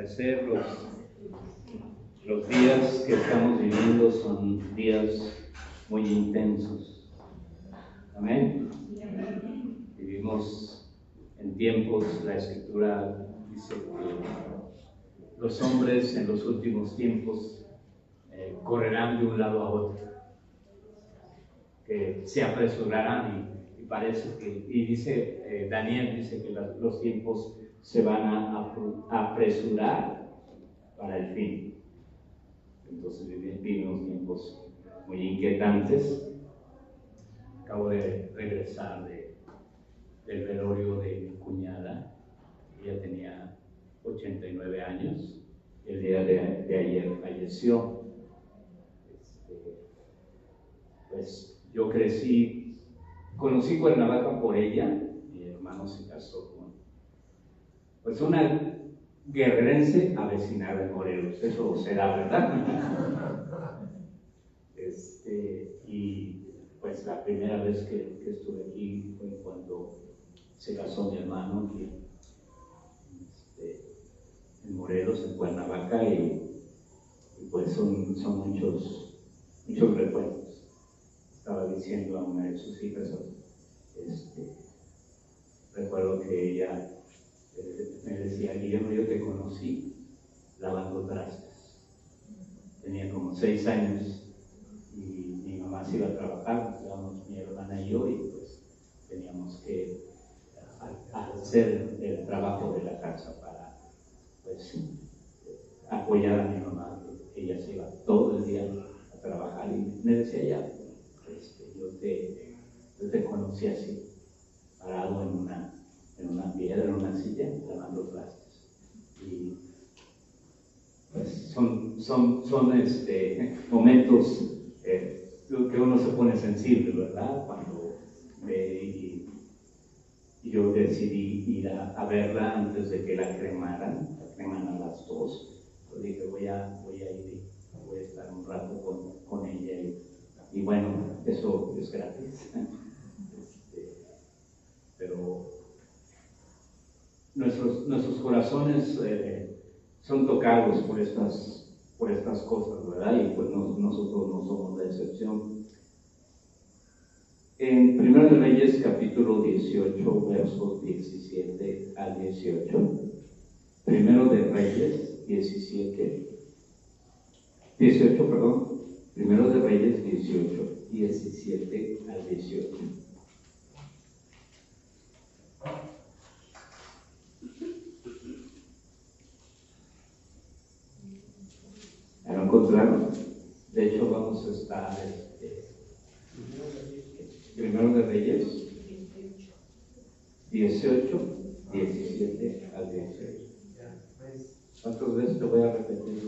parecer los días que estamos viviendo son días muy intensos. Amén. Vivimos en tiempos, la Escritura dice que los hombres en los últimos tiempos correrán de un lado a otro, que se apresurarán y parece que, y dice, Daniel dice que los tiempos se van a apresurar para el fin. Entonces vivimos tiempos muy inquietantes. Acabo de regresar del velorio de mi cuñada. Ella tenía 89 años. El día de ayer falleció. Pues yo conocí Cuernavaca por ella. Mi hermano se casó con una guerrerense avecinada en Morelos. Eso será verdad. Y pues la primera vez que estuve aquí fue cuando se casó mi hermano aquí en Morelos, en Cuernavaca, y pues son muchos recuerdos. Estaba diciendo a una de sus hijas, recuerdo que ella me decía, Guillermo, yo te conocí lavando trastes. Tenía como 6 años y mi mamá se iba a trabajar, íbamos mi hermana y yo, y pues teníamos que hacer el trabajo de la casa para pues apoyar a mi mamá. Ella se iba todo el día a trabajar y me decía, ya, yo te conocí así, parado en una piedra, en una silla, lavando trastes. Y pues son momentos que uno se pone sensible, ¿verdad? Cuando ve y yo decidí ir a verla antes de que la cremaran a las 2. Yo dije, voy a ir y voy a estar un rato con ella. Y bueno, eso es gratis. Pero nuestros corazoes son tocados por estas cosas, ¿verdad? Y pues nosotros no somos la excepción. En 1 de Reyes, capítulo 18, versos 17 al 18. 1 de Reyes 18, perdón. 1 de Reyes 18, 17 al 18. ¿Lo encontraron? De hecho, vamos a estar 1 de Reyes 18, 17 al 18. ¿Cuántas veces te voy a repetir?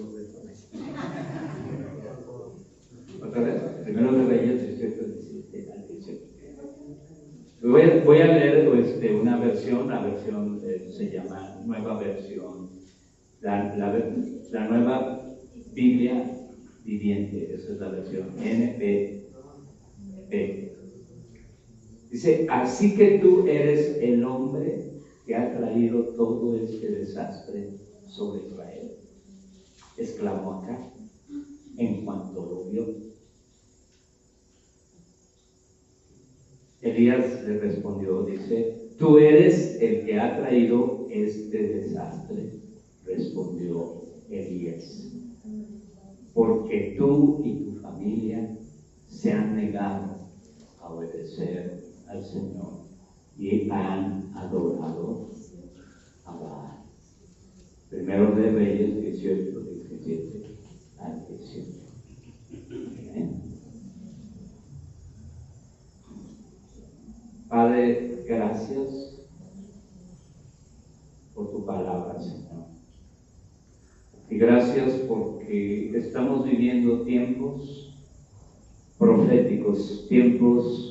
¿Otra vez? 1 de Reyes 18, 17 al 18. Voy a leer una versión, la versión se llama Nueva Versión, la Nueva Biblia Viviente, esa es la versión NBV. Dice, así que tú eres el hombre que ha traído todo este desastre sobre Israel, exclamó Acab en cuanto lo vio. Elías le respondió, dice, tú eres el que ha traído este desastre, respondió Elías, porque tú y tu familia se han negado a obedecer al Señor y han adorado a Baal. 1 de Reyes 18, 17 al 18. ¿Bien? Padre, gracias por tu palabra, Señor. Y gracias porque estamos viviendo tiempos proféticos, tiempos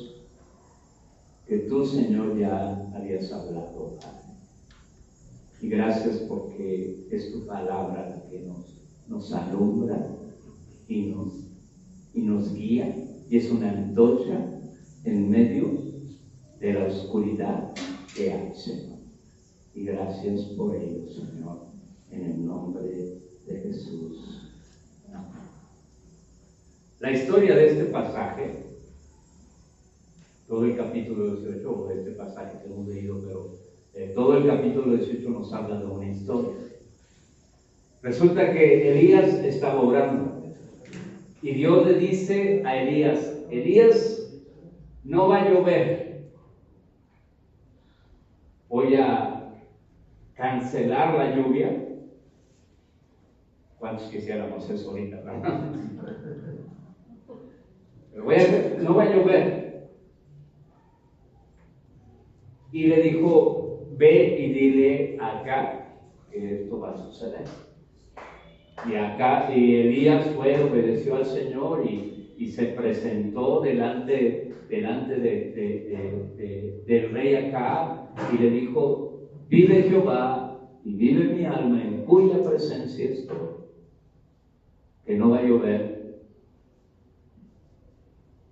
que tú, Señor, ya habías hablado, Padre. Y gracias porque es tu palabra la que nos alumbra y nos guía, y es una antorcha en medio de la oscuridad que hay, Señor. Y gracias por ello, Señor. en el nombre de Jesús. Amén. La historia de este pasaje, todo el capítulo 18, de este pasaje que hemos leído, pero todo el capítulo 18 nos habla de una historia. Resulta que Elías estaba orando y Dios le dice a Elías: Elías, no va a llover, voy a cancelar la lluvia. ¿Cuántos quisiéramos eso ahorita, verdad? Pero no va a llover. Y le dijo: ve y dile acá que esto va a suceder. Y Elías fue, obedeció al Señor y se presentó delante del rey Acab y le dijo: vive Jehová y vive mi alma en cuya presencia estoy, que no va a llover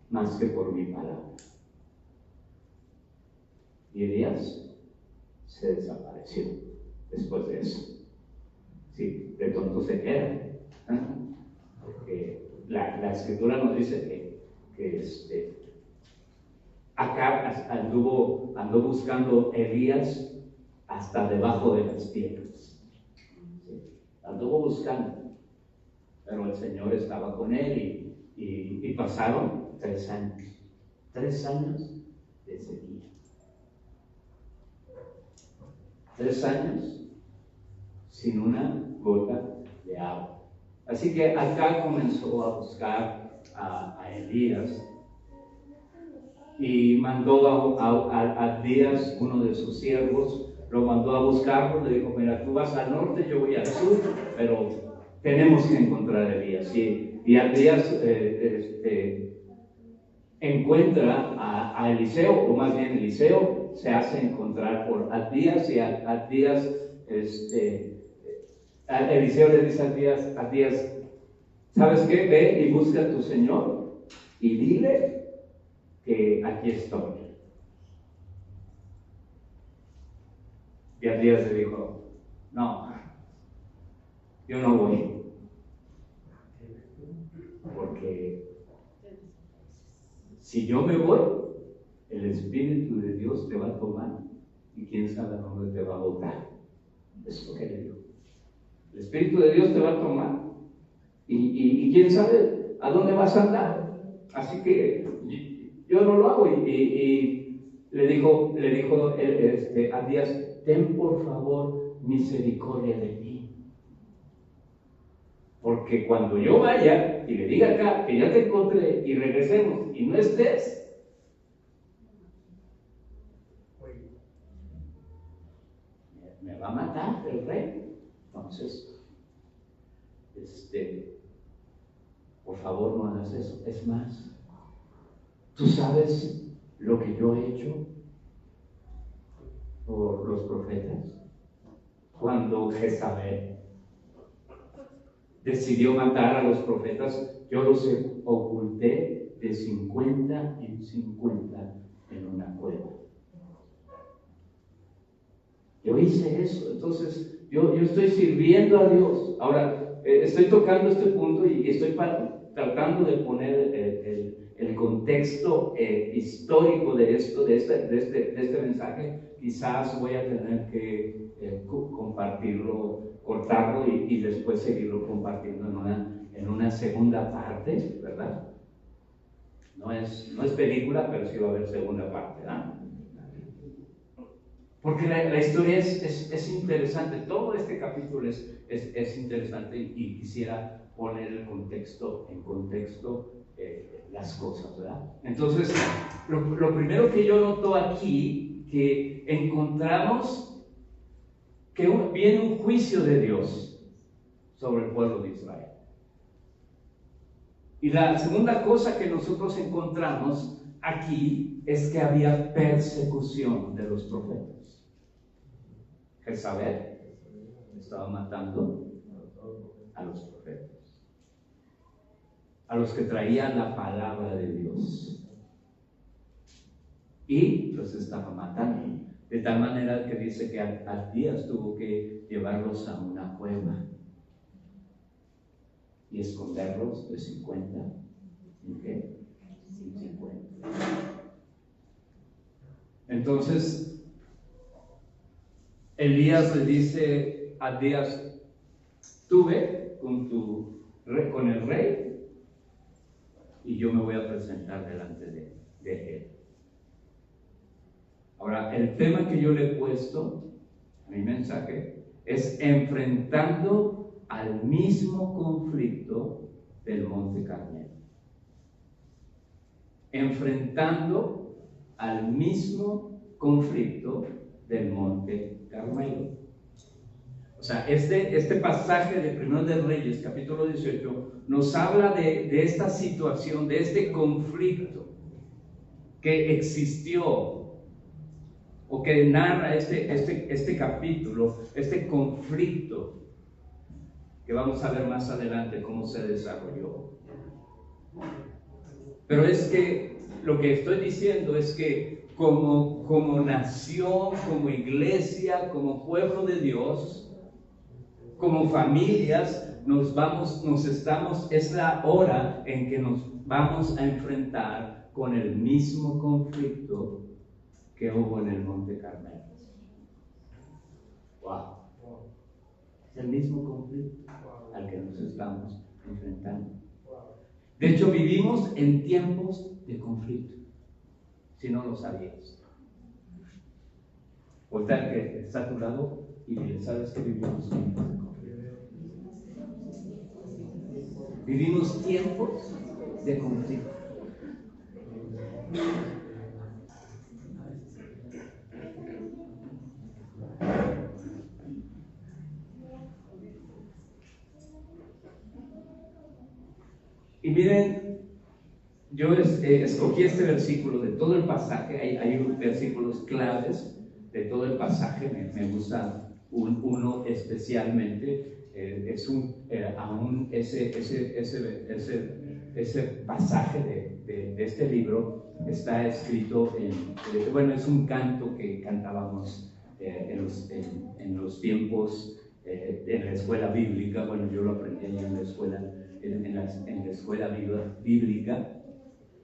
más que por mi palabra. Y Elías se desapareció después de eso. Sí, de tonto se queda, ¿eh? Porque la escritura nos dice que Acab andó buscando Elías hasta debajo de las piedras. ¿Sí? Anduvo buscando, pero el Señor estaba con él y pasaron 3 años. 3 años de sequía. 3 años sin una gota de agua. Así que Acab comenzó a buscar a Elías y mandó a Elías, uno de sus siervos, lo mandó a buscarlo. Le dijo: mira, tú vas al norte, yo voy al sur, pero tenemos que encontrar a Elías. Y Elías encuentra a Eliseo, o más bien Eliseo se hace encontrar por Abdías, y Abdías, Eliseo le dice a Abdías: ¿sabes qué? Ve y busca a tu Señor y dile que aquí estoy. Y Abdías le dijo: no, yo no voy, porque si yo me voy, el Espíritu de Dios te va a tomar y quién sabe a dónde te va a botar. Eso es lo que le digo. El Espíritu de Dios te va a tomar y quién sabe a dónde vas a andar. Así que yo no lo hago. Y le dijo a Abdías: ten por favor misericordia de mí. Porque cuando yo vaya y le diga acá que ya te encontré y regresemos y no estés, me va a matar el rey. Entonces, por favor, no hagas eso. Es más, ¿tú sabes lo que yo he hecho por los profetas? Cuando Jezabel decidió matar a los profetas, yo los oculté de 50 en 50 en una cueva. Yo hice eso. Entonces yo estoy sirviendo a Dios. Ahora estoy tocando este punto y estoy tratando de poner el contexto histórico de este mensaje. Quizás voy a tener que compartirlo, cortarlo y después seguirlo compartiendo en una segunda parte, ¿verdad? No es película, pero sí va a haber segunda parte, ¿verdad? Porque la historia es interesante. Todo este capítulo es interesante y quisiera poner en contexto las cosas, ¿verdad? Entonces, lo primero que yo noto aquí, que encontramos que viene un juicio de Dios sobre el pueblo de Israel. Y la segunda cosa que nosotros encontramos aquí es que había persecución de los profetas. Jezabel estaba matando a los profetas, a los que traían la palabra de Dios, y los estaba matando. De tal manera que dice que Abdías tuvo que llevarlos a una cueva y esconderlos de 50. ¿En qué? 50. Entonces, Elías le dice a Abdías: tú ve con el rey y yo me voy a presentar delante de él. Ahora, el tema que yo le he puesto a mi mensaje es enfrentando al mismo conflicto del Monte Carmelo. Enfrentando al mismo conflicto del Monte Carmelo. O sea, este pasaje de Primero de Reyes, capítulo 18, nos habla de esta situación, de este conflicto que existió, o que narra este capítulo, este conflicto, que vamos a ver más adelante cómo se desarrolló. Pero es que lo que estoy diciendo es que como nación, como iglesia, como pueblo de Dios, como familias, es la hora en que nos vamos a enfrentar con el mismo conflicto que hubo en el Monte Carmelo. Wow. Es el mismo conflicto al que nos estamos enfrentando. De hecho, vivimos en tiempos de conflicto, si no lo sabías. Voltea al que está a tu lado y dile: ¿sabes que vivimos tiempos de conflicto? Vivimos tiempos de conflicto. Y miren, yo escogí este versículo de todo el pasaje. Hay versículos claves de todo el pasaje. Me gusta uno especialmente. Ese pasaje de este libro está escrito es un canto que cantábamos en los tiempos en la escuela bíblica. Bueno, yo lo aprendí en la escuela. En la escuela bíblica,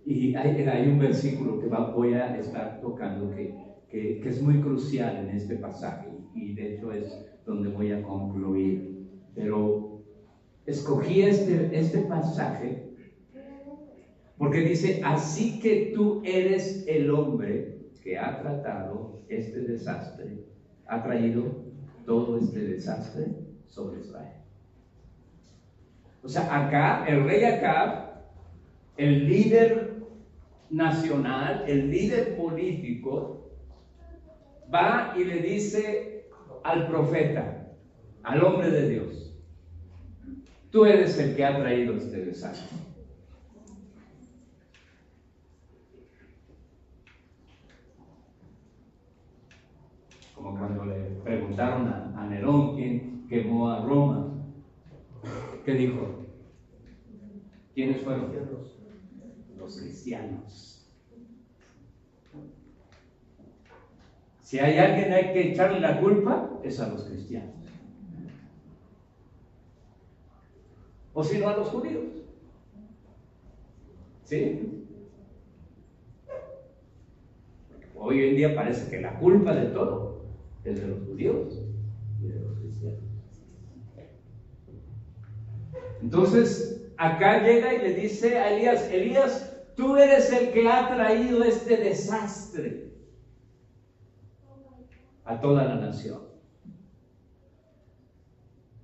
y hay un versículo que voy a estar tocando que es muy crucial en este pasaje, y de hecho es donde voy a concluir. Pero escogí este pasaje porque dice: así que tú eres el hombre que ha tratado este desastre, ha traído todo este desastre sobre Israel. O sea, acá, el rey Acab, el líder nacional, el líder político, va y le dice al profeta, al hombre de Dios: tú eres el que ha traído este desastre. Como cuando le preguntaron a Nerón quién quemó a Roma. ¿Qué dijo? ¿Quiénes fueron? Los cristianos. Si hay alguien hay que echarle la culpa, es a los cristianos. O si no, a los judíos. ¿Sí? Hoy en día parece que la culpa de todo es de los judíos y de los cristianos. Entonces, acá llega y le dice a Elías: Elías, tú eres el que ha traído este desastre a toda la nación.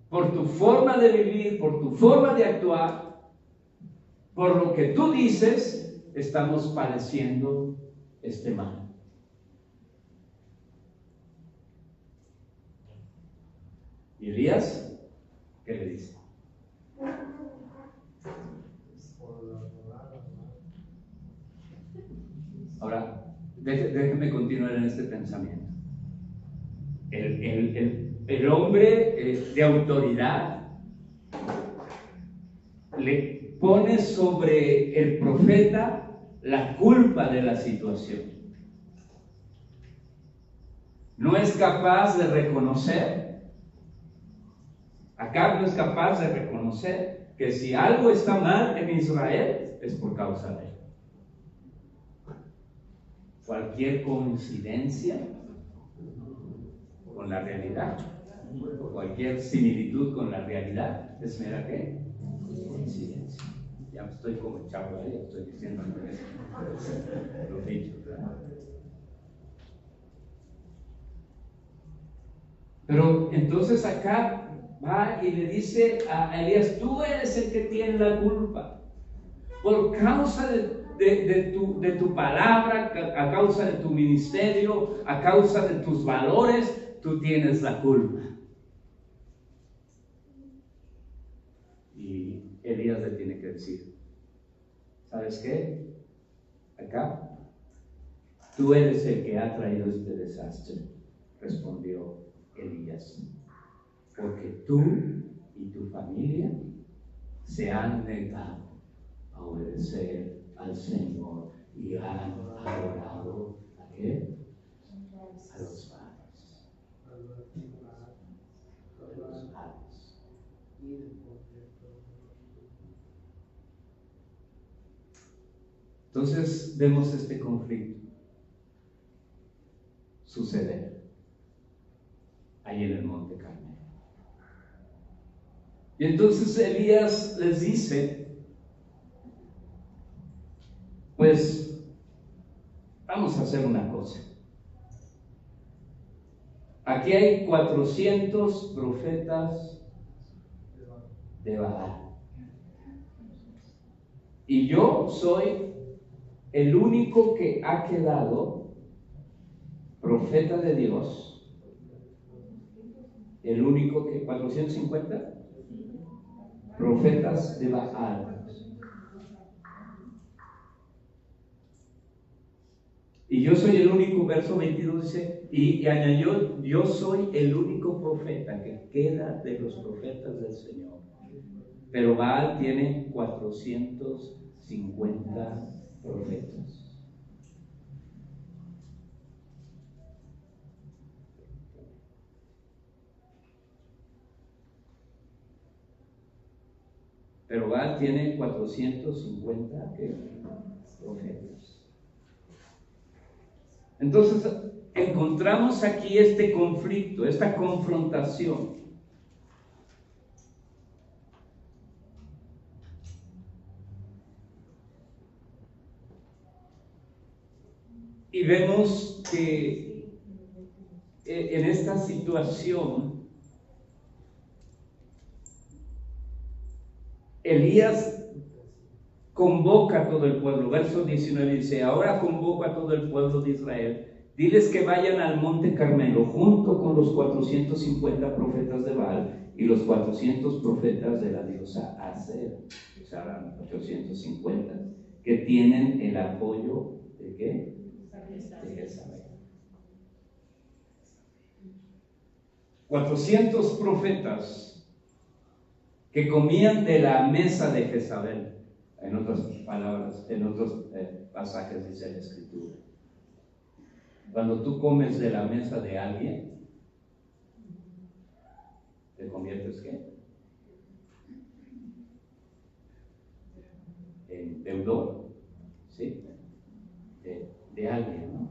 Por tu forma de vivir, por tu forma de actuar, por lo que tú dices, estamos padeciendo este mal. ¿Y Elías qué le dice? Ahora, déjenme continuar en este pensamiento. El hombre de autoridad le pone sobre el profeta la culpa de la situación. no es capaz de reconocer, Acab no es capaz de reconocer que si algo está mal en Israel es por causa de él. Cualquier coincidencia con la realidad, o cualquier similitud con la realidad, es mera ¿qué? Coincidencia. Ya me estoy como el chavo ahí, estoy diciendo los dichos, ¿verdad? Pero entonces acá va y le dice a Elías: tú eres el que tiene la culpa. Por causa de tu palabra, a causa de tu ministerio, a causa de tus valores, tú tienes la culpa. Y Elías le tiene que decir: ¿sabes qué? Acá, tú eres el que ha traído este desastre, respondió Elías, porque tú y tu familia se han negado a obedecer al Señor y han adorado ¿a qué? A los Baales. A los Baales. Entonces vemos este conflicto suceder ahí en el Monte Carmelo. Y entonces Elías les dice: pues vamos a hacer una cosa. Aquí hay 400 profetas de Baal. Y yo soy el único que ha quedado profeta de Dios. El único que, 450 profetas de Baal. Y yo soy el único, verso 22 dice, y añadió: yo soy el único profeta que queda de los profetas del Señor. Pero Baal tiene 450 profetas. Pero Baal tiene 450 profetas. Entonces encontramos aquí este conflicto, esta confrontación. Y vemos que en esta situación Elías convoca a todo el pueblo. Verso 19 dice: ahora convoco a todo el pueblo de Israel, diles que vayan al Monte Carmelo junto con los 450 profetas de Baal y los 400 profetas de la diosa Acera. O sea, eran 850 que tienen el apoyo de ¿qué? De Jezabel. 400 profetas que comían de la mesa de Jezabel. En otras palabras, en otros pasajes dice la Escritura: cuando tú comes de la mesa de alguien, te conviertes ¿qué? En deudor, ¿sí? De alguien, ¿no?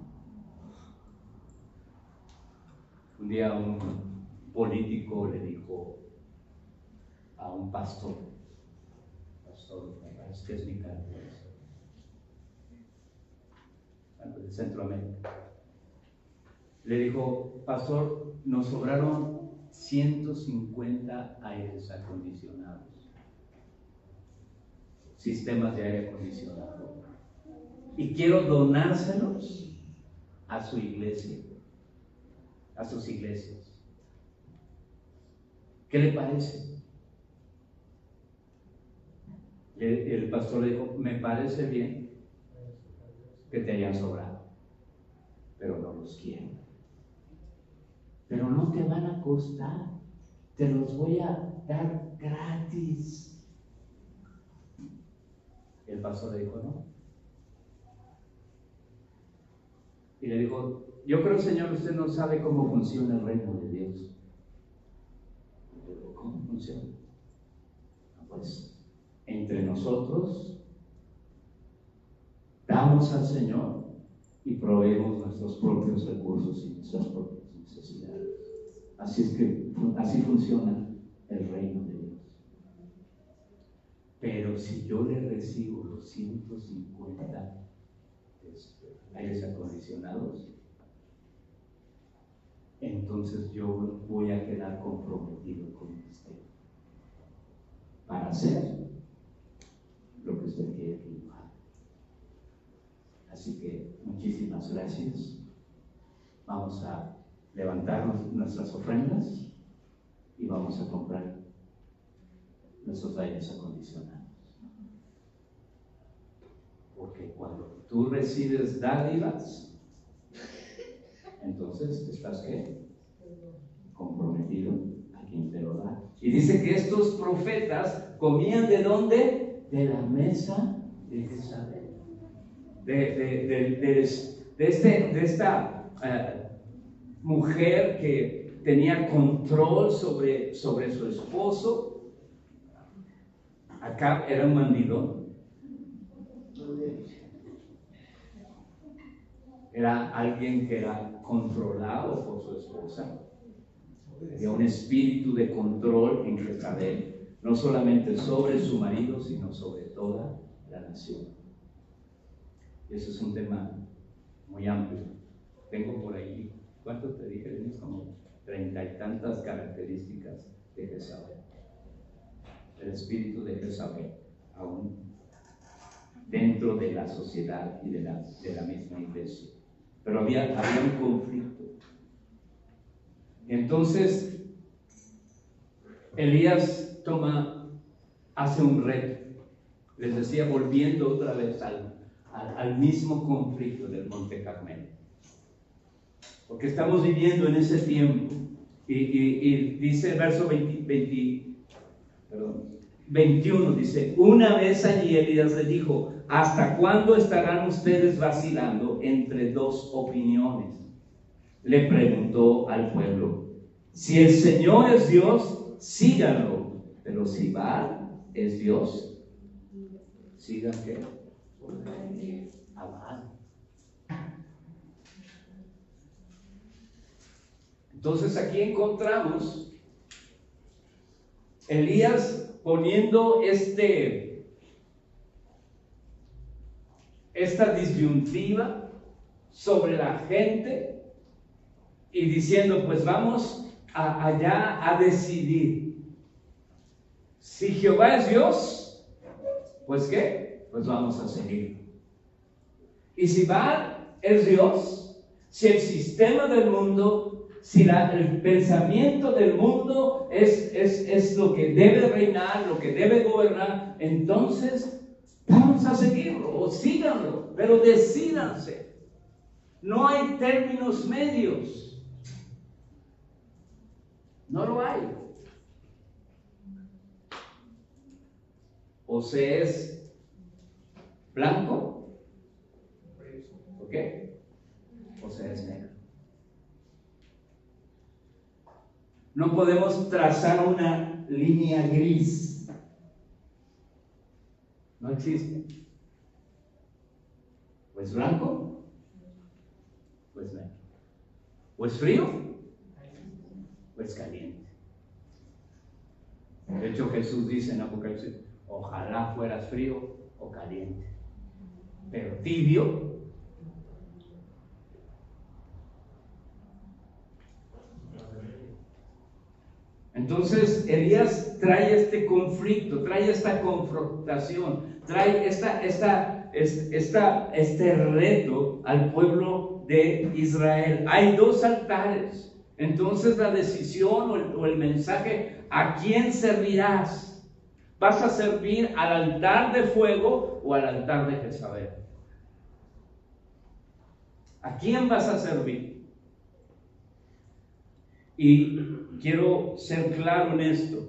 Un día un político le dijo a un pastor, me parece que es nicaragüense, de Centroamérica, le dijo: pastor, nos sobraron 150 aires acondicionados, sistemas de aire acondicionado, y quiero donárselos a su iglesia, a sus iglesias. ¿Qué le parece? El pastor le dijo: me parece bien que te hayan sobrado, pero no los quiero. Pero no te van a costar, te los voy a dar gratis. El pastor le dijo: no. Y le dijo, yo creo, Señor, usted no sabe cómo funciona el reino de Dios. Y le digo, ¿cómo funciona? Pues entre nosotros damos al Señor y proveemos nuestros propios recursos y nuestras propias necesidades. Así es que así funciona el reino de Dios. Pero si yo le recibo los 150 aires acondicionados, entonces yo voy a quedar comprometido con usted para hacer lo que usted quiere que yo haga. Así que muchísimas gracias. Vamos a levantar nuestras ofrendas y vamos a comprar nuestros aires acondicionados. Porque cuando tú recibes dádivas, entonces estás ¿qué? Comprometido a quien te lo da. Y dice que estos profetas comían ¿de dónde? De la mesa de Jezabel. De esta mujer que tenía control sobre su esposo. Acab era un bandido. Era alguien que era controlado por su esposa. Había un espíritu de control en Jezabel, no solamente sobre su marido, sino sobre toda la nación. Y eso es un tema muy amplio. Tengo por ahí, ¿cuánto te dije? Tienes como 30 y tantas características de Jezabel. El espíritu de Jezabel, aún dentro de la sociedad y de la misma iglesia. Pero había un conflicto. Entonces, Elías hace un reto. Les decía, volviendo otra vez al mismo conflicto del Monte Carmelo. Porque estamos viviendo en ese tiempo. Y dice el verso 21, dice, una vez allí Elías le dijo, ¿hasta cuándo estarán ustedes vacilando entre dos opiniones? Le preguntó al pueblo, si el Señor es Dios, síganlo, pero si Baal es Dios, ¿sigan qué? A Baal. Entonces aquí encontramos Elías poniendo esta disyuntiva sobre la gente y diciendo, pues vamos allá a decidir. Si Jehová es Dios, pues ¿qué? Pues vamos a seguir. Y si Baal es Dios, si el sistema del mundo, si el pensamiento del mundo es lo que debe reinar, lo que debe gobernar, entonces vamos a seguirlo o síganlo, pero decídanse. No hay términos medios. No lo hay. O se es blanco, ¿ok? O se es negro. No podemos trazar una línea gris. No existe. O es blanco, o es negro. O es frío, o es caliente. De hecho, Jesús dice en Apocalipsis, ojalá fueras frío o caliente, pero tibio. Entonces Elías trae este conflicto, trae esta confrontación, trae este reto al pueblo de Israel. Hay dos altares. Entonces la decisión o el mensaje, ¿a quién servirás? ¿Vas a servir al altar de fuego o al altar de Jezabel? ¿A quién vas a servir? Y quiero ser claro en esto.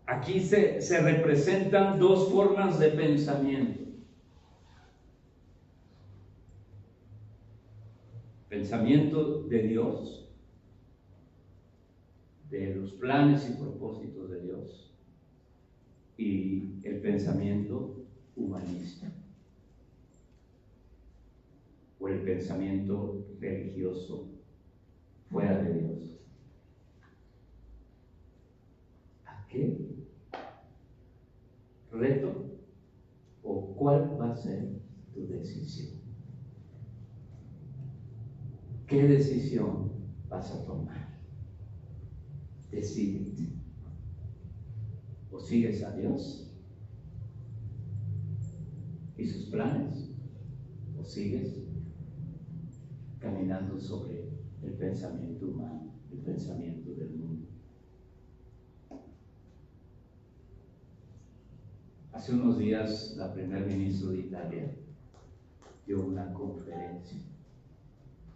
Aquí se representan dos formas de pensamiento. Pensamiento de Dios, de los planes y propósitos de Dios, y el pensamiento humanista o el pensamiento religioso fuera de Dios. ¿A qué reto o cuál va a ser tu decisión? ¿Qué decisión vas a tomar? Decídete. O sigues a Dios y sus planes, o sigues caminando sobre el pensamiento humano, el pensamiento del mundo. Hace unos días la primer ministra de Italia dio una conferencia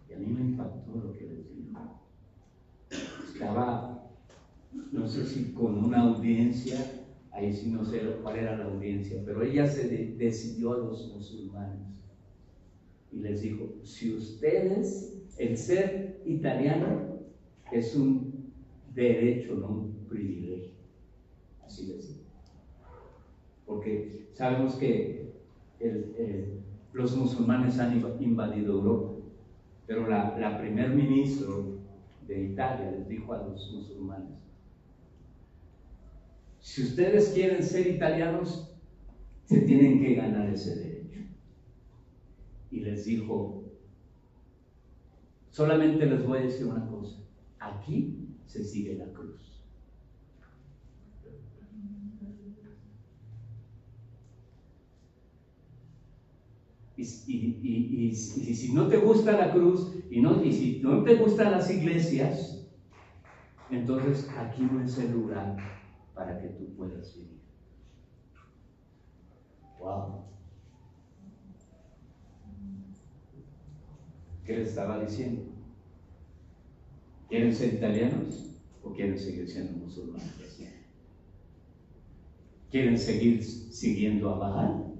y a mí me impactó lo que les dijo. Estaba, no sé si con una audiencia, ahí sí no sé cuál era la audiencia, pero ella se decidió a los musulmanes y les dijo: si ustedes, el ser italiano es un derecho, no un privilegio. Así les digo. Porque sabemos que los musulmanes han invadido Europa, pero la primer ministro de Italia les dijo a los musulmanes: si ustedes quieren ser italianos, se tienen que ganar ese derecho. Y les dijo: solamente les voy a decir una cosa, aquí se sigue la cruz. Y si no te gusta la cruz y si no te gustan las iglesias, entonces aquí no es el lugar para que tú puedas vivir. Wow. ¿Qué les estaba diciendo? ¿Quieren ser italianos o quieren seguir siendo musulmanes? ¿Quieren seguir siguiendo a Baal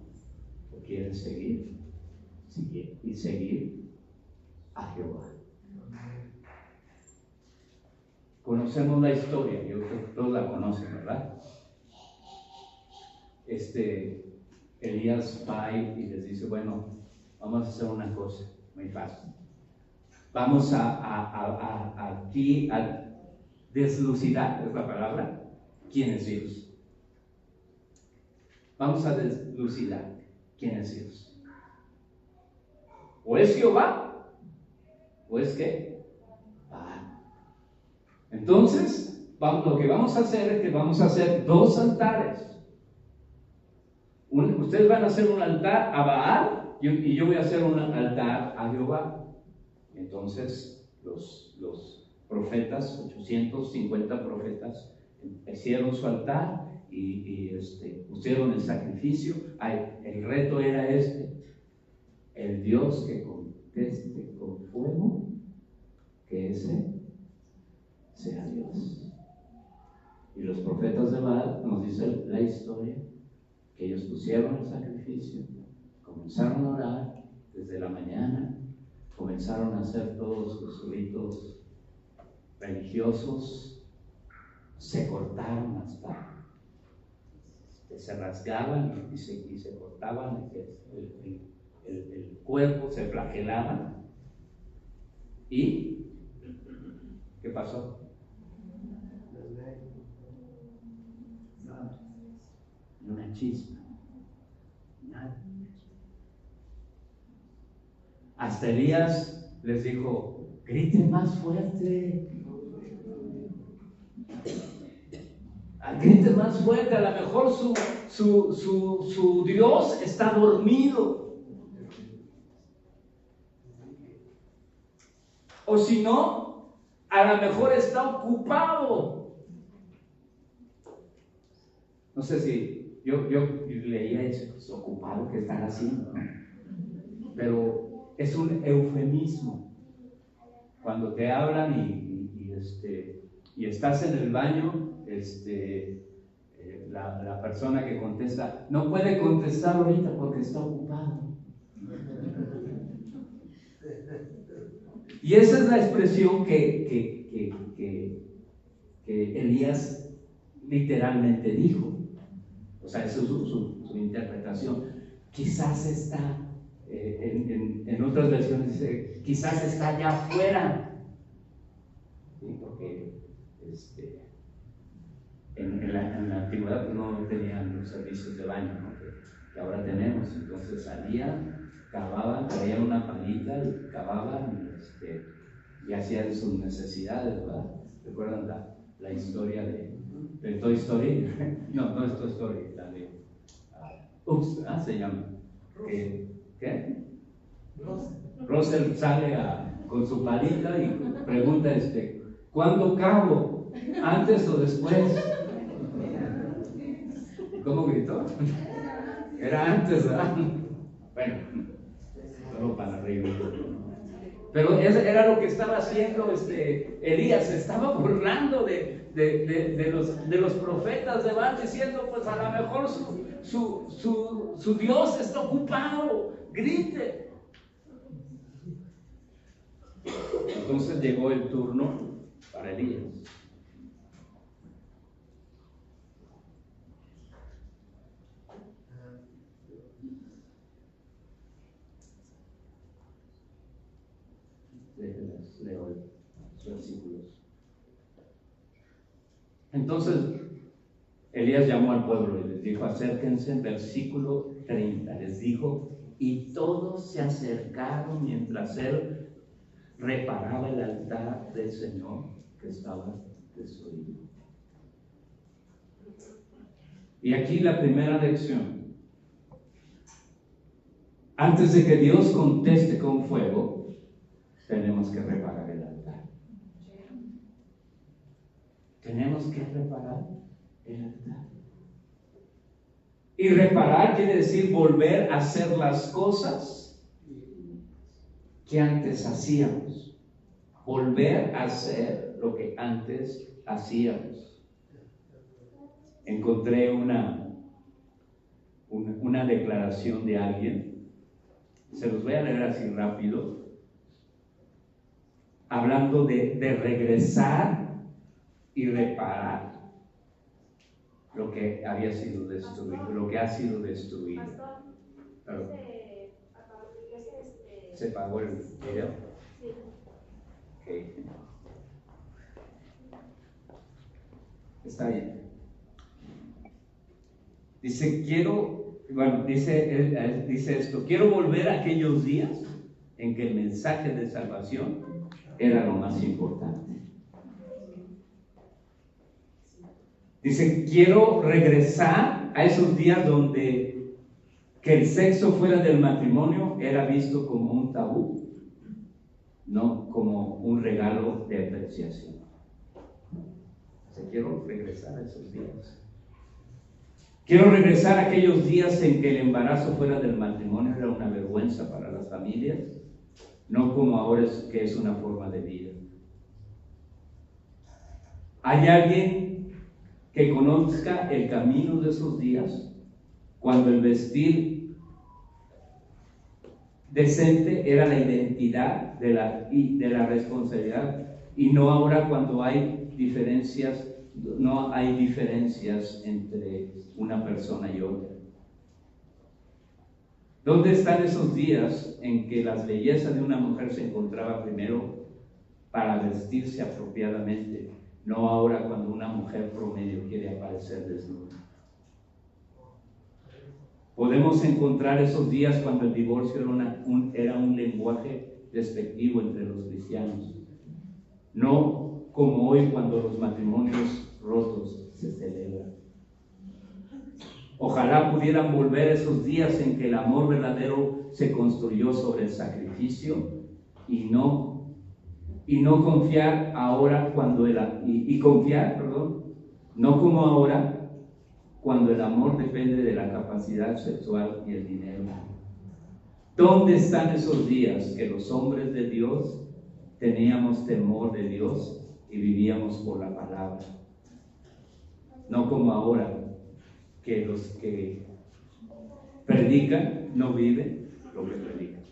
o quieren seguir a Jehová? Conocemos la historia, yo creo que todos la conocen, ¿verdad? Elías va y les dice: bueno, vamos a hacer una cosa muy fácil. Vamos aquí a deslucidar, es la palabra, quién es Dios. Vamos a deslucidar quién es Dios. O es Jehová, o es ¿qué? Entonces, lo que vamos a hacer es que vamos a hacer 2 altares. Ustedes van a hacer un altar a Baal y yo voy a hacer un altar a Jehová. Entonces, los profetas, 850 profetas, hicieron su altar y pusieron el sacrificio. El reto era el Dios que conteste con fuego, que ese sea Dios. Y los profetas de Baal, nos dice la historia, que ellos pusieron el sacrificio, comenzaron a orar desde la mañana, comenzaron a hacer todos sus ritos religiosos, se cortaron hasta, se rasgaban y se cortaban el cuerpo, se flagelaban. ¿Y qué pasó? Una chispa, nada. Hasta Elías les dijo: griten más fuerte, griten más fuerte, a lo mejor su Dios está dormido, o si no, a lo mejor está ocupado. No sé si yo leía eso, pues, ocupado, ¿qué están haciendo? Pero es un eufemismo. Cuando te hablan y estás en el baño, la persona que contesta no puede contestar ahorita porque está ocupado. Y esa es la expresión que Elías literalmente dijo. O sea, esa es su interpretación. Quizás está, en otras versiones dice, quizás está allá afuera. ¿Sí? Porque en la antigüedad no tenían los servicios de baño, ¿no? que ahora tenemos. Entonces salían, cavaban, traían una palita y cavaban y hacían sus necesidades, ¿verdad? ¿Recuerdan la historia de Toy Story? No es Toy Story, la de se llama. ¿Qué? Russell sale con su palita y pregunta ¿cuándo cavo? ¿Antes o después? ¿Cómo gritó? Era antes, ¿verdad? Bueno, solo para arriba. Pero era lo que estaba haciendo Elías. Se estaba burlando de los profetas de Baal, diciendo, pues a lo mejor su Dios está ocupado, grite. Entonces llegó el turno para Elías. Leo los versículos. Entonces Elías llamó al pueblo y les dijo, acérquense, en versículo 30, les dijo, y todos se acercaron mientras él reparaba el altar del Señor que estaba destruido. Y aquí la primera lección. Antes de que Dios conteste con fuego, tenemos que reparar el altar. Tenemos que reparar el altar. Y reparar quiere decir volver a hacer las cosas que antes hacíamos. Volver a hacer lo que antes hacíamos. Encontré una declaración de alguien. Se los voy a leer así rápido. Hablando de regresar y reparar lo que había sido destruido, lo que ha sido destruido. Claro. ¿Se pagó el video? Sí. Okay. Está bien. Dice, dice esto, quiero volver a aquellos días en que el mensaje de salvación era lo más importante. Dice, quiero regresar a esos días donde que el sexo fuera del matrimonio era visto como un tabú, no como un regalo de apreciación. Quiero regresar a esos días. Quiero regresar a aquellos días en que el embarazo fuera del matrimonio era una vergüenza para las familias, no como ahora que es una forma de vida. ¿Hay alguien que conozca el camino de esos días? Cuando el vestir decente era la identidad de la responsabilidad, y no ahora cuando hay diferencias. No hay diferencias entre una persona y otra. ¿Dónde están esos días en que la belleza de una mujer se encontraba primero para vestirse apropiadamente, no ahora cuando una mujer promedio quiere aparecer desnuda? Podemos encontrar esos días cuando el divorcio era un lenguaje despectivo entre los cristianos, no como hoy cuando los matrimonios rotos se celebran. Ojalá pudieran volver esos días en que el amor verdadero se construyó sobre el sacrificio y no confiar ahora cuando no como ahora cuando el amor depende de la capacidad sexual y el dinero. ¿Dónde están esos días que los hombres de Dios teníamos temor de Dios y vivíamos por la palabra? No como ahora, que los que predican no viven lo que predican.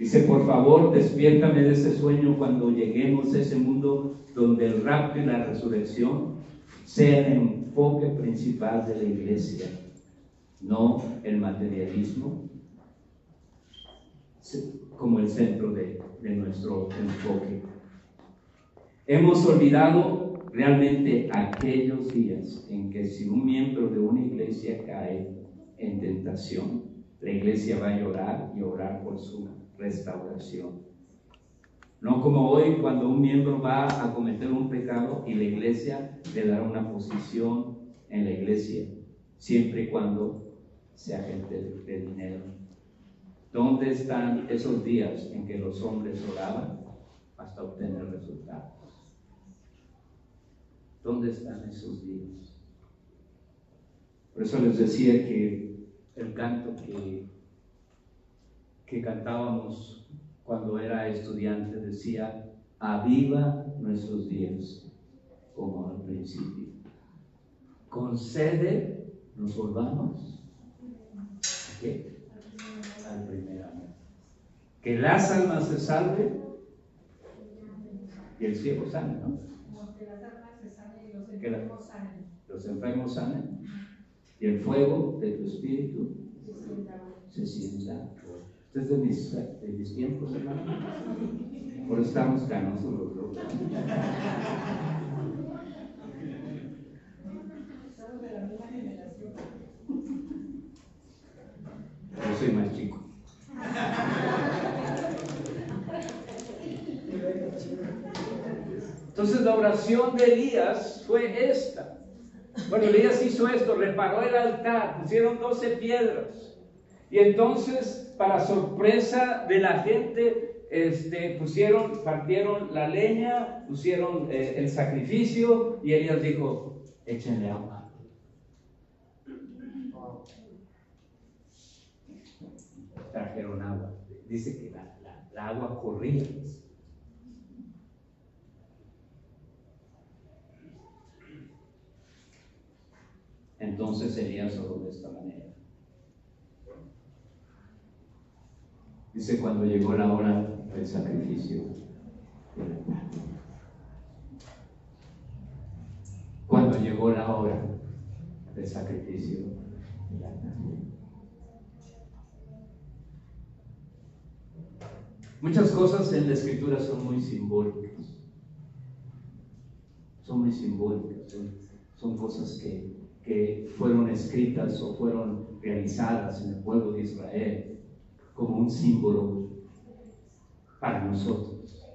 Dice, por favor, despiértame de ese sueño cuando lleguemos a ese mundo donde el rapto y la resurrección sea el enfoque principal de la iglesia, no el materialismo como el centro de nuestro enfoque. Hemos olvidado realmente aquellos días en que si un miembro de una iglesia cae en tentación, la iglesia va a llorar y orar por su restauración. No como hoy, cuando un miembro va a cometer un pecado y la iglesia le dará una posición en la iglesia, siempre y cuando sea gente de dinero. ¿Dónde están esos días en que los hombres oraban hasta obtener resultados? ¿Dónde están esos días? Por eso les decía que el canto que cantábamos cuando era estudiante decía: aviva nuestros días como al principio. Concede nos volvamos al primer amor. Que las almas se salven y el ciego sane, ¿no? Que las almas se sanen y los Que enfermos sanen. los enfermos sanen y el fuego de tu espíritu se sienta. Este es de mis tiempos, hermano. Por eso estamos canosos los dos. Somos de la misma generación. Yo soy más chico. Entonces la oración de Elías fue esta. Bueno, Elías hizo esto, reparó el altar, pusieron 12 piedras. Y entonces, para sorpresa de la gente, partieron la leña, pusieron el sacrificio, y Elías dijo: échenle agua. Trajeron agua. Dice que la agua corría. Entonces Elías oró de esta manera. Dice: cuando llegó la hora del sacrificio de la tarde. Cuando llegó la hora del sacrificio de la tarde. Muchas cosas en la Escritura son muy simbólicas. Son muy simbólicas. Son cosas que fueron escritas o fueron realizadas en el pueblo de Israel como un símbolo para nosotros.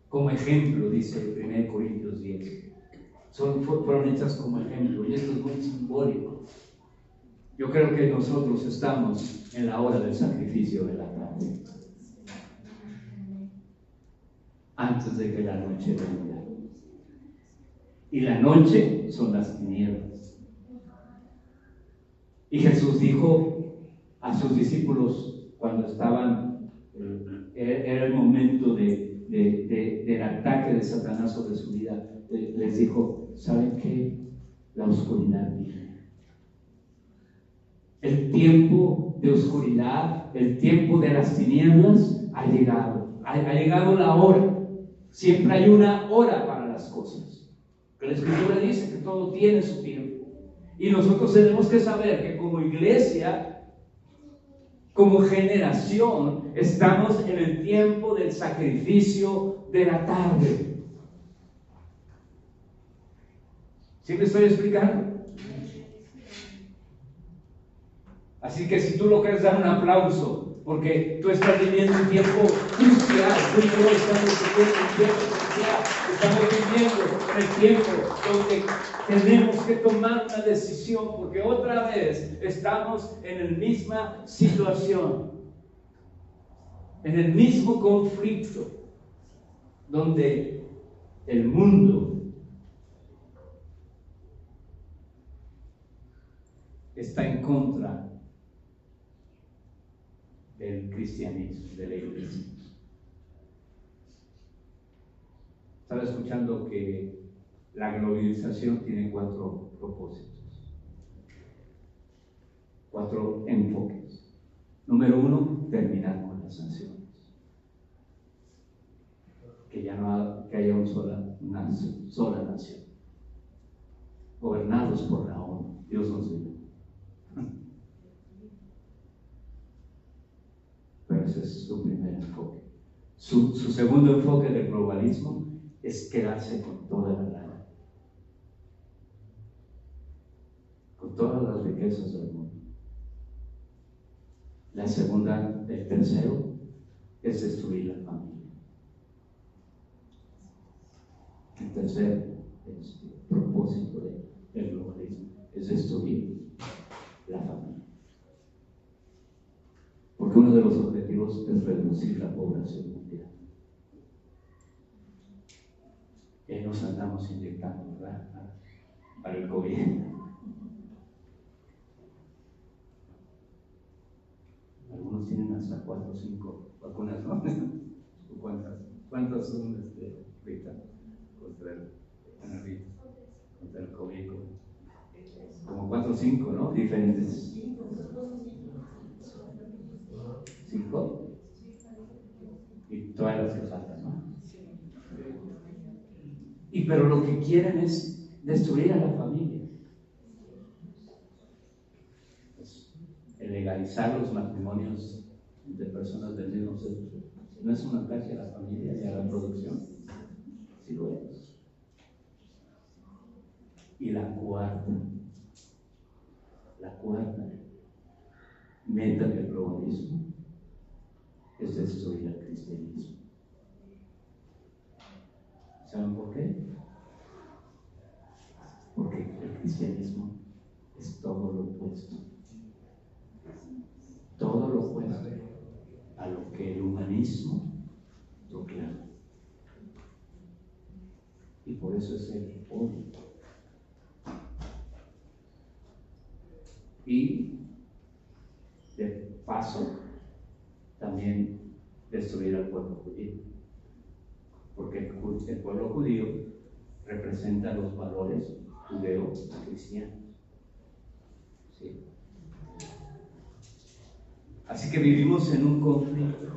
Como ejemplo, dice 1 Corintios 10. Fueron hechas como ejemplo, y esto es muy simbólico. Yo creo que nosotros estamos en la hora del sacrificio de la tarde, antes de que la noche venga. Y la noche son las tinieblas. Y Jesús dijo a sus discípulos cuando estaban, era el momento del ataque de Satanás sobre su vida, les dijo: ¿saben qué? La oscuridad viene. El tiempo de oscuridad, el tiempo de las tinieblas ha llegado. Ha llegado la hora. Siempre hay una hora para las cosas. La Escritura dice que todo tiene su tiempo. Y nosotros tenemos que saber que como iglesia, como generación, estamos en el tiempo del sacrificio de la tarde. ¿Sí me estoy explicando? Así que si tú lo quieres dar un aplauso, porque tú estás viviendo un tiempo crucial, tú y yo estamos viviendo un tiempo crucial, estamos viviendo el tiempo donde tenemos que tomar una decisión, porque otra vez estamos en la misma situación, en el mismo conflicto, donde el mundo está en contra del cristianismo, de la iglesia. Estaba escuchando que la globalización tiene 4 propósitos, 4 enfoques. Número 1, terminar con las naciones. Que ya no que haya una sola nación, gobernados por la ONU. Dios nos diga. Pero ese es su primer enfoque. Su segundo enfoque del globalismo es quedarse con toda la lana, con todas las riquezas del mundo. El tercero es destruir la familia. El tercer propósito del globalismo es destruir la familia. Porque uno de los objetivos es reducir la población mundial. Y ahí nos andamos inyectando, ¿verdad? Para el COVID. Algunos tienen hasta 4 o 5 vacunas, ¿no? ¿Cuántas son ahorita contra el COVID? Como 4 o 5, ¿no? Diferentes. 5 y todas las que faltan, ¿no? Pero lo que quieren es destruir a la familia. Pues, el legalizar los matrimonios de personas del mismo sexo no es un ataque a la familia y a la producción. Sí lo es. Y la cuarta meta del globalismo es destruir al cristianismo. ¿Saben por qué? Porque el cristianismo es todo lo opuesto. Todo lo opuesto a lo que el humanismo proclama. Y por eso es el odio. Y de paso también destruir al pueblo judío, porque el pueblo judío representa los valores judeo-cristianos. ¿Sí? Así que vivimos en un conflicto,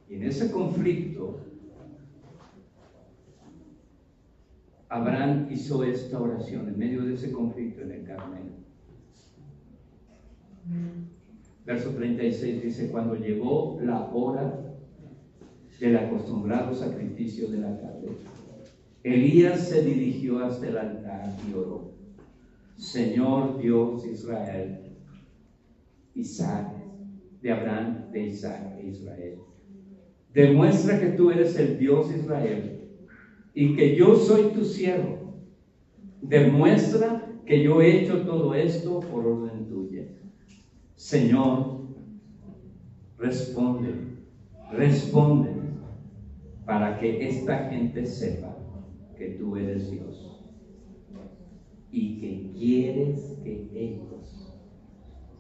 y en ese conflicto Abraham hizo esta oración en medio de ese conflicto en el Carmelo. Verso 36 dice: cuando llegó la hora del acostumbrado sacrificio de la carne, Elías se dirigió hasta el altar y oró: Señor Dios de Israel, Isaac, de Abraham, de Isaac e Israel, demuestra que tú eres el Dios de Israel y que yo soy tu siervo. Demuestra que yo he hecho todo esto por orden tuya. Señor, responde para que esta gente sepa que tú eres Dios y que quieres que ellos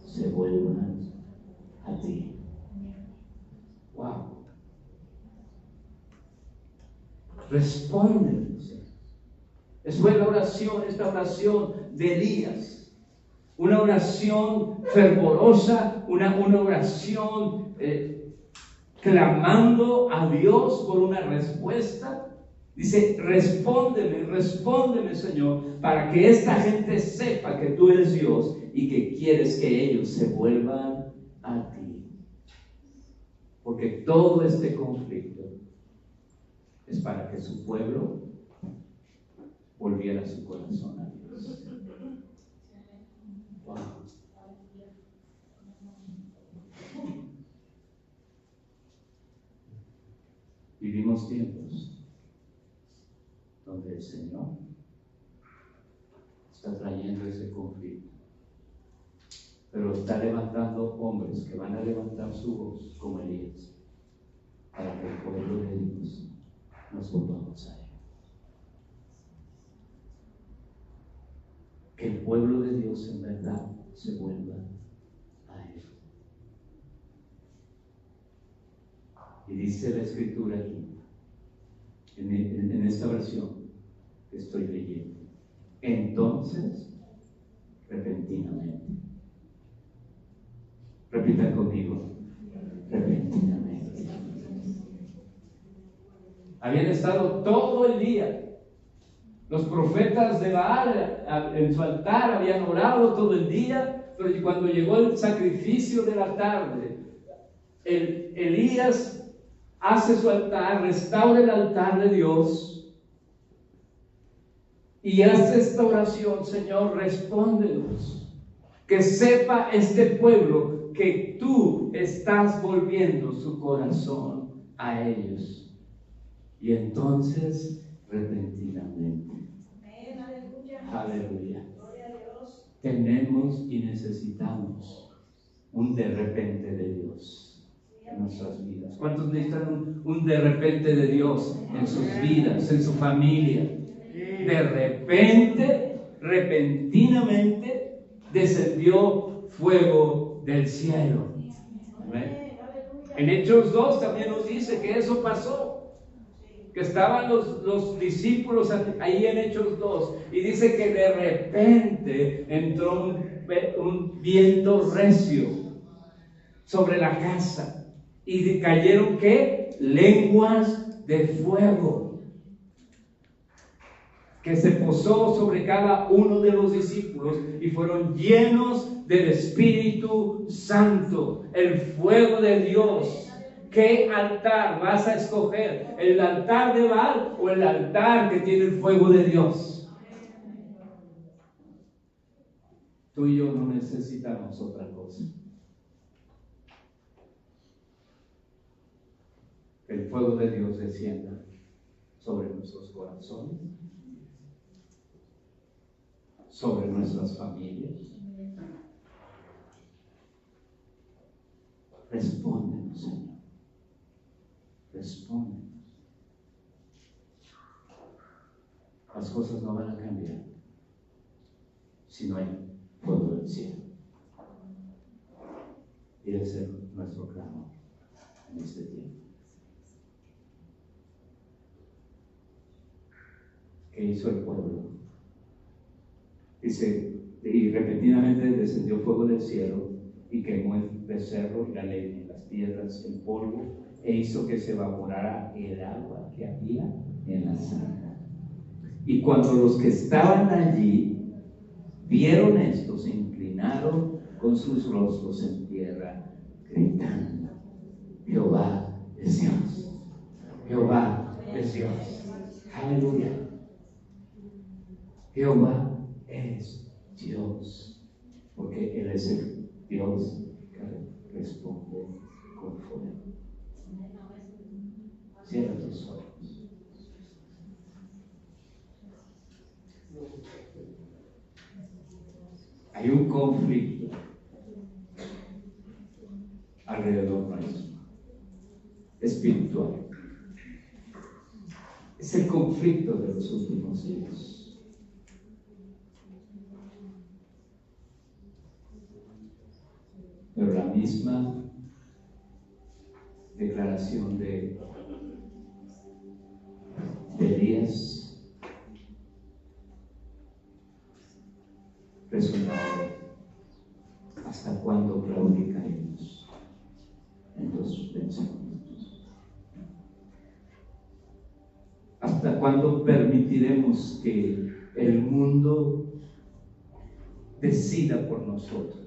se vuelvan a ti. Wow. Responde. Fue la oración, esta oración de Elías. Una oración fervorosa, una oración clamando a Dios por una respuesta. Dice: respóndeme, Señor, para que esta gente sepa que tú eres Dios y que quieres que ellos se vuelvan a ti. Porque todo este conflicto es para que su pueblo volviera su corazón a Dios. Wow. Vivimos tiempos donde el Señor está trayendo ese conflicto, pero está levantando hombres que van a levantar su voz como Elías, para que el pueblo de Dios nos volvamos a Él. Que el pueblo de Dios en verdad se vuelva a Él. Y dice la Escritura aquí, en esta versión que estoy leyendo: entonces, repentinamente, Repita conmigo. Repentinamente. Habían estado todo el día. Los profetas de Baal en su altar habían orado todo el día, pero cuando llegó el sacrificio de la tarde, Elías hace su altar, restaura el altar de Dios y hace esta oración: Señor, respóndenos, que sepa este pueblo que tú estás volviendo su corazón a ellos. Y entonces, repentinamente, aleluya, tenemos y necesitamos un de repente de Dios en nuestras vidas. ¿Cuántos necesitan un de repente de Dios en sus vidas, en su familia? De repente, repentinamente, descendió fuego del cielo. ¿Amén? En Hechos 2 también nos dice que eso pasó, que estaban los discípulos ahí en Hechos 2, y dice que de repente entró un viento recio sobre la casa y cayeron ¿qué? Lenguas de fuego que se posó sobre cada uno de los discípulos y fueron llenos del Espíritu Santo, el fuego de Dios. ¿Qué altar vas a escoger? ¿El altar de Baal o el altar que tiene el fuego de Dios? Tú y yo no necesitamos otra cosa. Que el fuego de Dios descienda sobre nuestros corazones, sobre nuestras familias. Respóndenos, Señor. Respóndenos. Las cosas no van a cambiar si no hay fuego del cielo. Y ese es nuestro clamor en este tiempo. ¿Qué hizo el pueblo? Dice, y repentinamente descendió fuego del cielo y quemó el becerro y la leña, las piedras, el polvo, e hizo que se evaporara el agua que había en la zanja. Y cuando los que estaban allí vieron esto, se inclinaron con sus rostros en tierra, gritando: Jehová es Dios, Jehová es Dios. Aleluya. Jehová es Dios, porque Él es el Dios que responde con fuego. Cierra tus ojos. Hay un conflicto alrededor nuestro, espiritual. Es el conflicto de los últimos días. Pero la misma declaración de Elías resonaba: ¿hasta cuándo claudicaremos en los pensamientos? ¿Hasta cuándo permitiremos que el mundo decida por nosotros?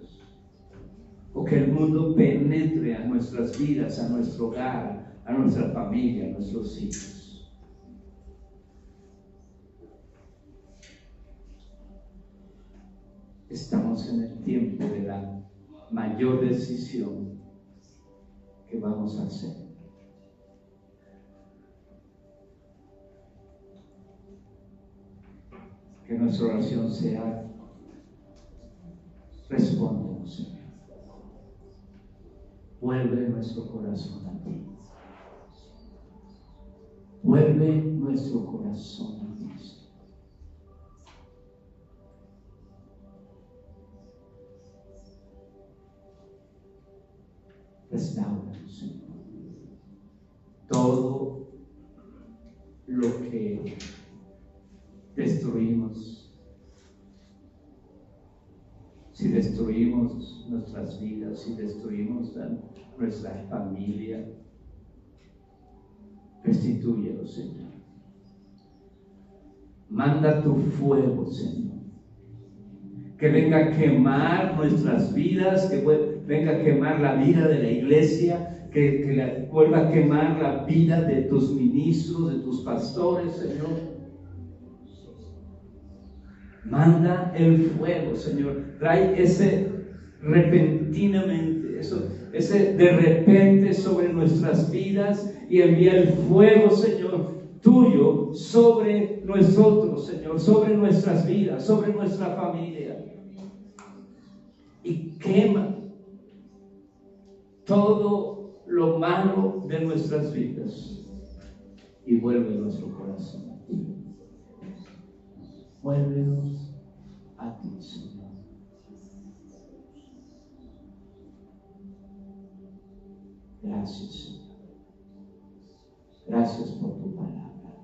O que el mundo penetre a nuestras vidas, a nuestro hogar, a nuestra familia, a nuestros hijos. Estamos en el tiempo de la mayor decisión que vamos a hacer. Que nuestra oración sea: respóndenos, Señor. Vuelve nuestro corazón a ti. Vuelve nuestro corazón a ti. Restauranos, Señor. Todo lo que destruimos, si destruimos nuestras vidas, si destruimos nuestra familia, restitúyelo, Señor. Manda tu fuego, Señor, que venga a quemar nuestras vidas, que venga a quemar la vida de la iglesia, que vuelva a quemar la vida de tus ministros, de tus pastores, Señor. Manda el fuego, Señor. Trae ese repentinamente, ese de repente sobre nuestras vidas, y envía el fuego, Señor, tuyo sobre nosotros, Señor, sobre nuestras vidas, sobre nuestra familia. Y quema todo lo malo de nuestras vidas y vuelve nuestro corazón a ti. Vuélvenos a ti, Señor. Gracias, Señor. Gracias por tu palabra.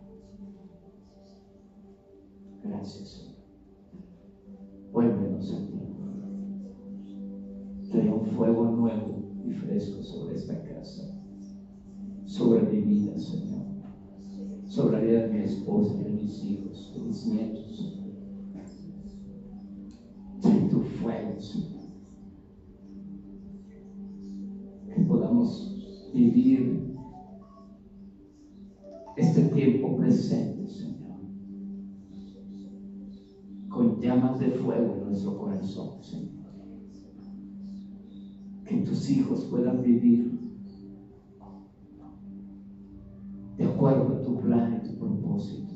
Gracias, Señor. Vuélvenos a ti. Trae un fuego nuevo y fresco sobre esta casa, sobre mi vida, Señor, sobre la vida de mi esposa, de mis hijos, de mis nietos. Trae tu fuego, Señor, que podamos vivir este tiempo presente, Señor, con llamas de fuego en nuestro corazón, Señor. Que tus hijos puedan vivir de acuerdo a tu plan y tu propósito,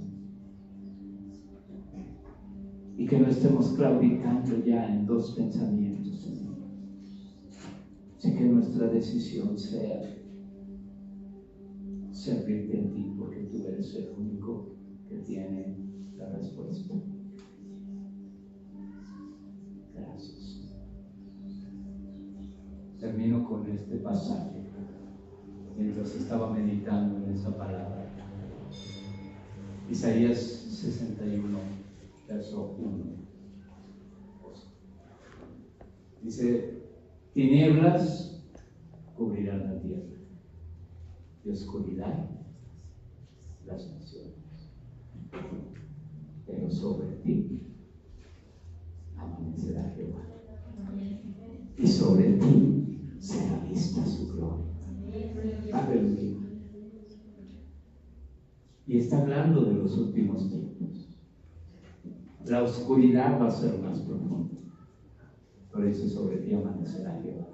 y que no estemos claudicando ya en dos pensamientos, Señor. Así que nuestra decisión sea servirte a ti, porque tú eres el único que tiene la respuesta. Gracias. Termino con este pasaje mientras estaba meditando en esa palabra. Isaías 61, verso 1. Dice: tinieblas cubrirán la tierra y oscuridad las naciones, pero sobre ti amanecerá Jehová, y sobre ti será vista su gloria. Aleluya. Y está hablando de los últimos tiempos. La oscuridad va a ser más profunda, pero dice: sobre ti amanecerá Jehová.